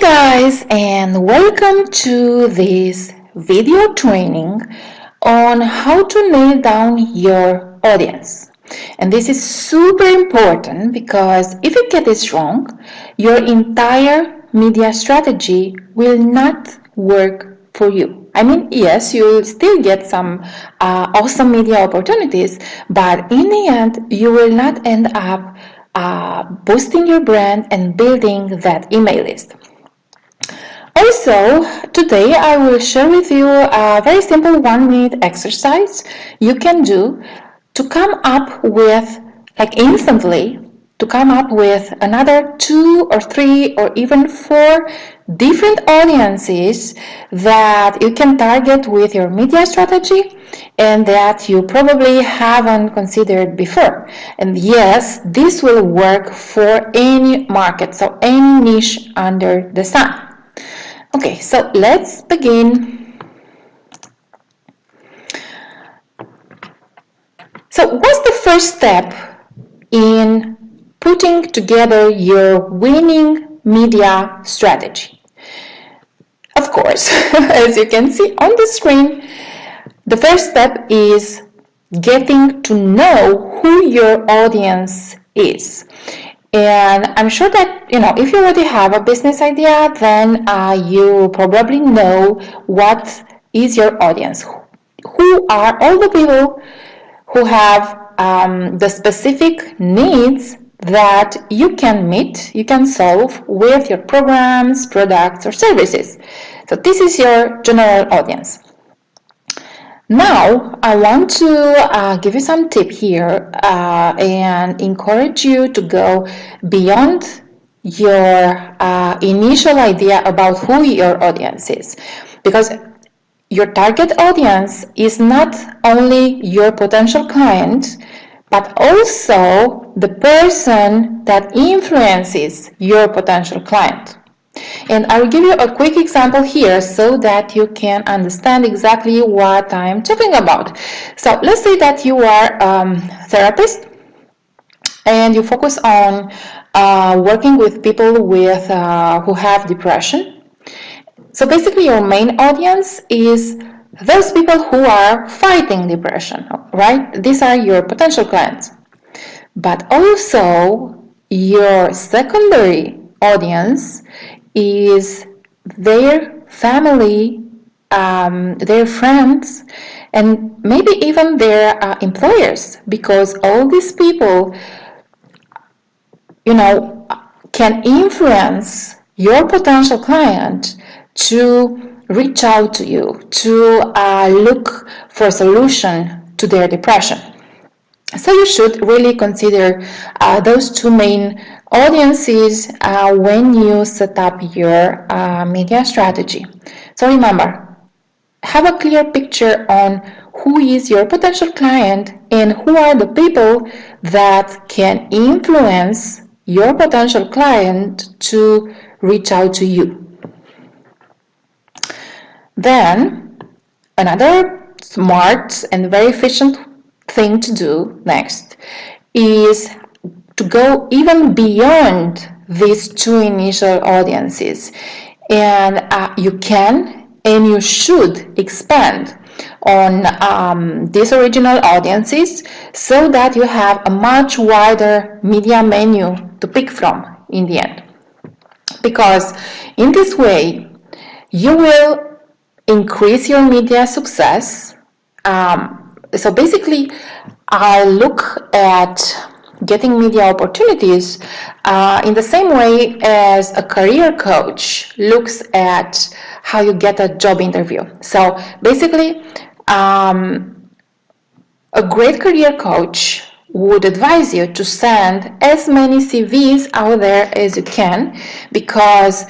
Guys, and welcome to this video training on how to nail down your audience. And this is super important because if you get this wrong, your entire media strategy will not work for you. I mean, yes, you'll still get some awesome media opportunities, but in the end, you will not end up boosting your brand and building that email list. Also, today I will share with you a very simple 1-minute exercise you can do to come up with, instantly, to come up with another 2 or 3 or even 4 different audiences that you can target with your media strategy and that you probably haven't considered before. And yes, this will work for any market, so any niche under the sun. Okay, so let's begin. So what's the first step in putting together your winning media strategy? Of course, as you can see on the screen, the first step is getting to know who your audience is. And I'm sure that, if you already have a business idea, then you probably know what is your audience. Who are all the people who have the specific needs that you can meet, you can solve with your programs, products, or services. So this is your general audience. Now, I want to give you some tip here and encourage you to go beyond your initial idea about who your audience is, because your target audience is not only your potential client, but also the person that influences your potential client. And I will give you a quick example here so that you can understand exactly what I'm talking about. So let's say that you are a therapist and you focus on working with people with who have depression. So basically your main audience is those people who are fighting depression, right? These are your potential clients. But also your secondary audience is their family, their friends, and maybe even their employers, because all these people, can influence your potential client to reach out to you, to look for a solution to their depression. So you should really consider those two main audiences when you set up your media strategy. So remember, have a clear picture on who is your potential client and who are the people that can influence your potential client to reach out to you. Then, another smart and very efficient thing to do next is to go even beyond these two initial audiences, and you can and you should expand on these original audiences so that you have a much wider media menu to pick from in the end, because in this way you will increase your media success. So basically, I look at getting media opportunities in the same way as a career coach looks at how you get a job interview. So basically, a great career coach would advise you to send as many CVs out there as you can, because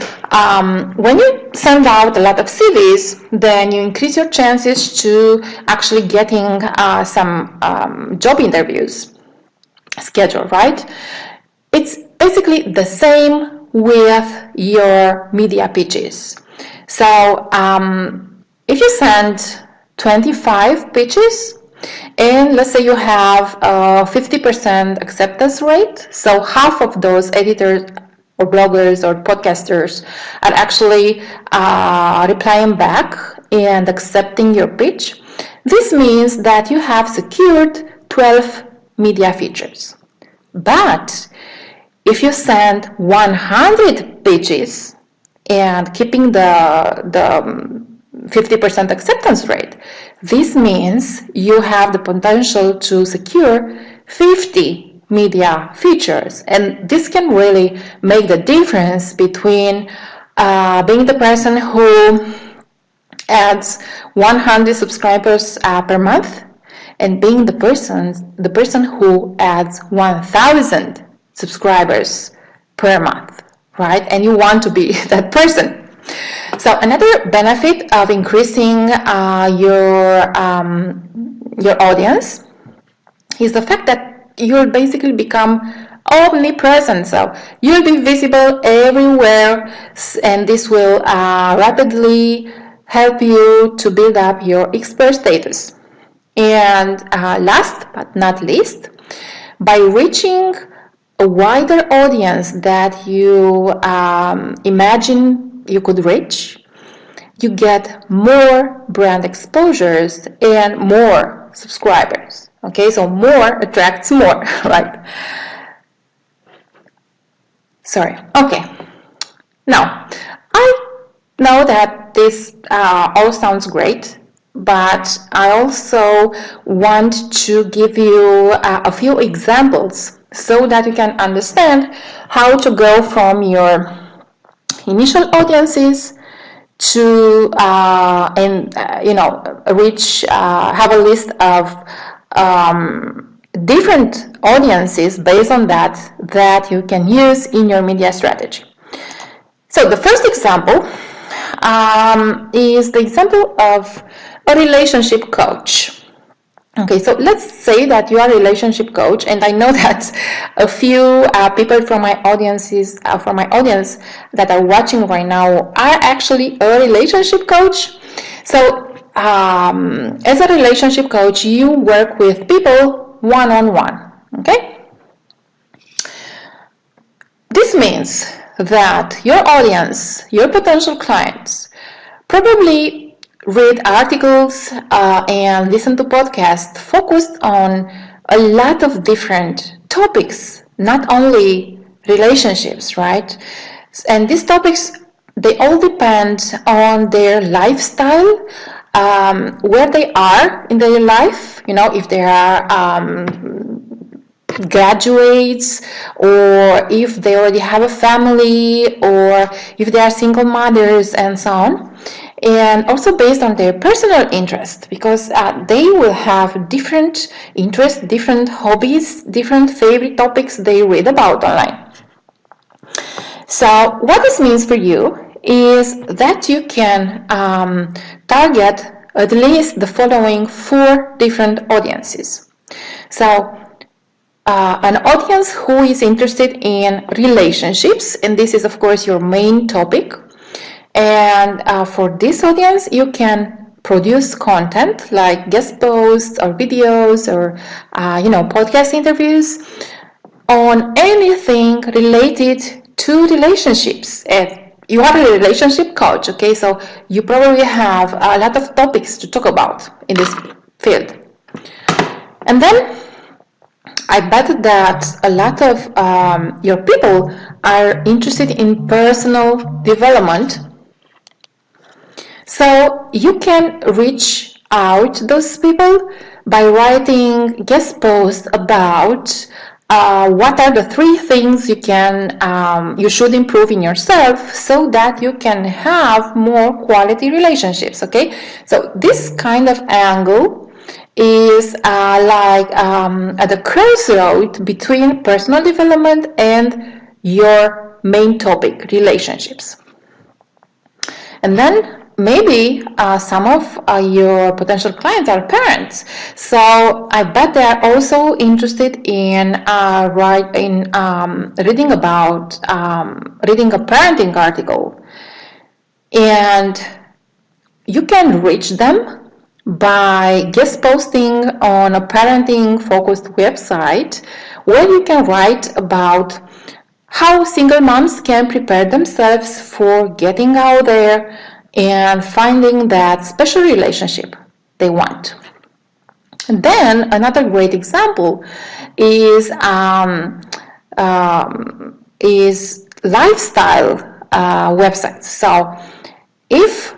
when you send out a lot of CVs, then you increase your chances to actually getting some job interviews scheduled, right? It's basically the same with your media pitches. So if you send 25 pitches, and let's say you have a 50% acceptance rate, so half of those editors or bloggers or podcasters are actually replying back and accepting your pitch, this means that you have secured 12 media features. But if you send 100 pitches and keeping the 50% acceptance rate, this means you have the potential to secure 50 media features, and this can really make the difference between being the person who adds 100 subscribers per month and being the person who adds 1,000 subscribers per month, right? And you want to be that person. So another benefit of increasing your audience is the fact that you'll basically become omnipresent. So you'll be visible everywhere, and this will rapidly help you to build up your expert status. And last but not least, by reaching a wider audience that you imagine you could reach, you get more brand exposures and more subscribers. Okay, so more attracts more, right? Sorry. Okay. Now, I know that this all sounds great, but I also want to give you a few examples so that you can understand how to go from your initial audiences to reach have a list of different audiences based on that you can use in your media strategy. So the first example is the example of a relationship coach. Okay, so let's say that you are a relationship coach, and I know that a few people from my audience that are watching right now are actually a relationship coach. So as a relationship coach, you work with people one-on-one. Okay, this means that your audience, your potential clients, probably read articles and listen to podcasts focused on a lot of different topics, not only relationships, right? And these topics, they all depend on their lifestyle, where they are in their life, if they are graduates, or if they already have a family, or if they are single mothers, and so on. And also based on their personal interest, because they will have different interests, different hobbies, different favorite topics they read about online. So what this means for you is that you can target at least the following 4 different audiences. So an audience who is interested in relationships, and this is of course your main topic. And for this audience, you can produce content like guest posts or videos or podcast interviews on anything related to relationships. You are a relationship coach, okay? So you probably have a lot of topics to talk about in this field. And then I bet that a lot of your people are interested in personal development. So you can reach out to those people by writing guest posts about what are the 3 things you should improve in yourself so that you can have more quality relationships. Okay, so this kind of angle is at the crossroad between personal development and your main topic, relationships. And then maybe some of your potential clients are parents, so I bet they are also interested in reading a parenting article, and you can reach them by guest posting on a parenting focused website where you can write about how single moms can prepare themselves for getting out there and finding that special relationship they want. And then another great example is lifestyle websites. So if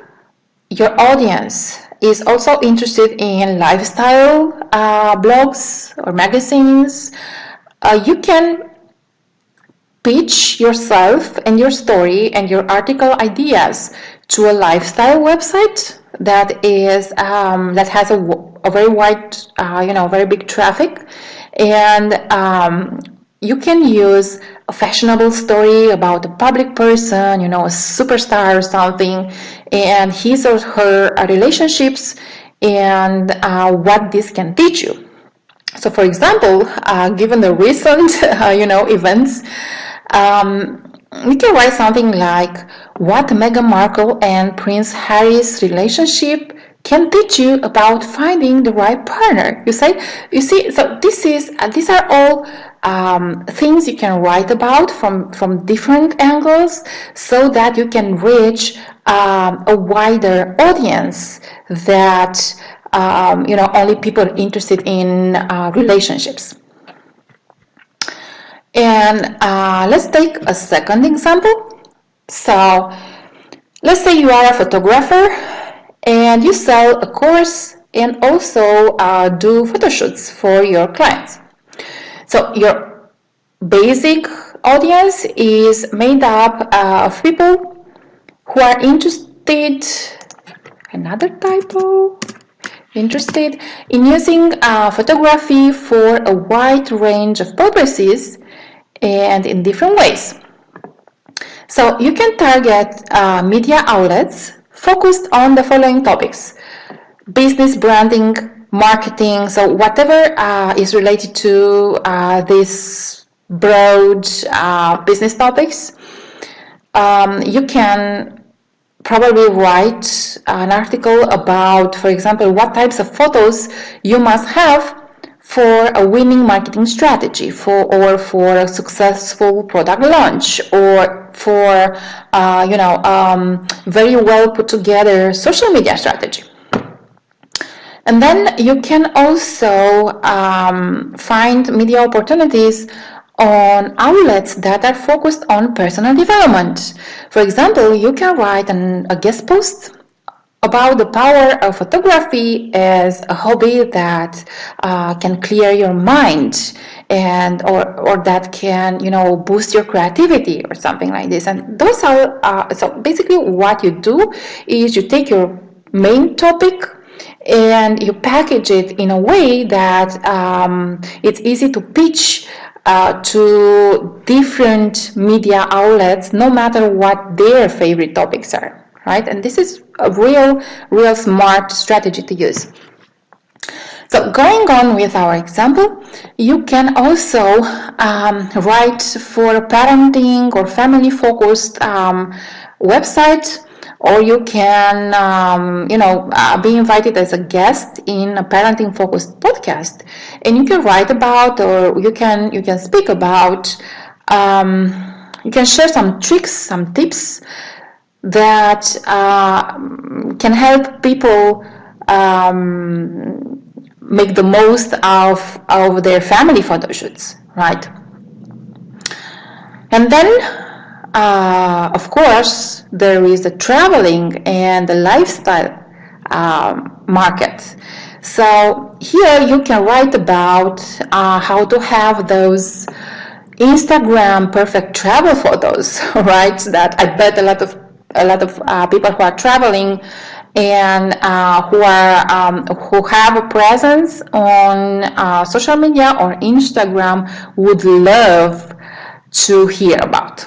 your audience is also interested in lifestyle blogs or magazines, you can pitch yourself and your story and your article ideas to a lifestyle website that has a very wide, very big traffic, and you can use a fashionable story about a public person, a superstar or something, and his or her relationships, and what this can teach you. So, for example, given the recent, events, you can write something like what Meghan Markle and Prince Harry's relationship can teach you about finding the right partner. You see. So these are all things you can write about from different angles, so that you can reach a wider audience that only people interested in relationships. And let's take a second example. So let's say you are a photographer and you sell a course and also do photo shoots for your clients. So your basic audience is made up of people who are interested, another typo, interested in using photography for a wide range of purposes and in different ways. So you can target media outlets focused on the following topics: business, branding, marketing, so whatever is related to these broad business topics. You can probably write an article about, for example, what types of photos you must have for a winning marketing strategy, or for a successful product launch, or for very well put together social media strategy. And then you can also find media opportunities on outlets that are focused on personal development. For example, you can write a guest post about the power of photography as a hobby that can clear your mind, and or that can boost your creativity or something like this. And those are so basically what you do is you take your main topic and you package it in a way that it's easy to pitch to different media outlets, no matter what their favorite topics are. Right? And this is a real smart strategy to use. So going on with our example, you can also write for a parenting or family-focused website, or you can be invited as a guest in a parenting-focused podcast, and you can write about, or you can speak about, you can share some tricks, some tips that can help people make the most of their family photo shoots, right? And then, of course, there is the traveling and the lifestyle market. So here you can write about how to have those Instagram perfect travel photos, right? That I bet a lot of people who are traveling and who have a presence on social media or Instagram would love to hear about.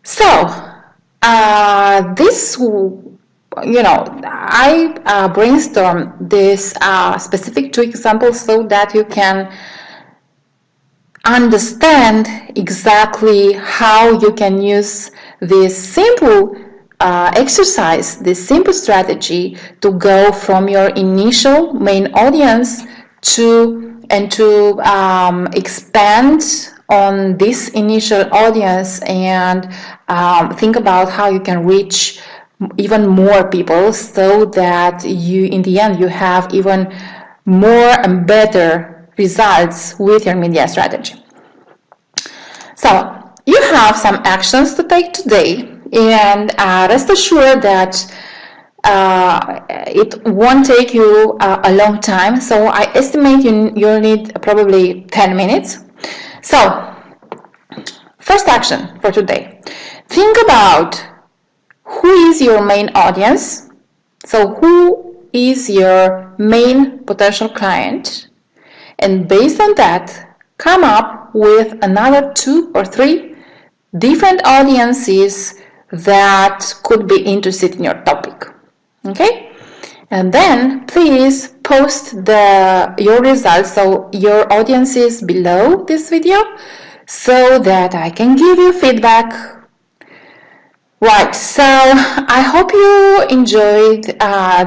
So this, I brainstormed this specific two examples so that you can understand exactly how you can use this simple exercise, this simple strategy to go from your initial main audience to expand on this initial audience and think about how you can reach even more people so that you, in the end, you have even more and better results with your media strategy. So you have some actions to take today, and rest assured that it won't take you a long time. So I estimate you'll need probably 10 minutes. So first action for today. Think about who is your main audience. So who is your main potential client? And based on that, come up with another 2 or 3 different audiences that could be interested in your topic. Okay? And then please post your results, so your audiences below this video, so that I can give you feedback. Right, so I hope you enjoyed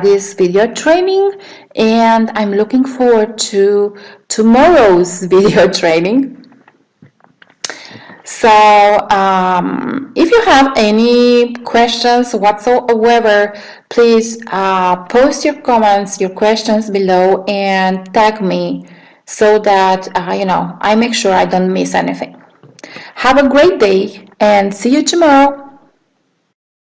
this video training, and I'm looking forward to tomorrow's video training. So if you have any questions whatsoever, please post your comments, your questions below, and tag me so that I make sure I don't miss anything. Have a great day and see you tomorrow.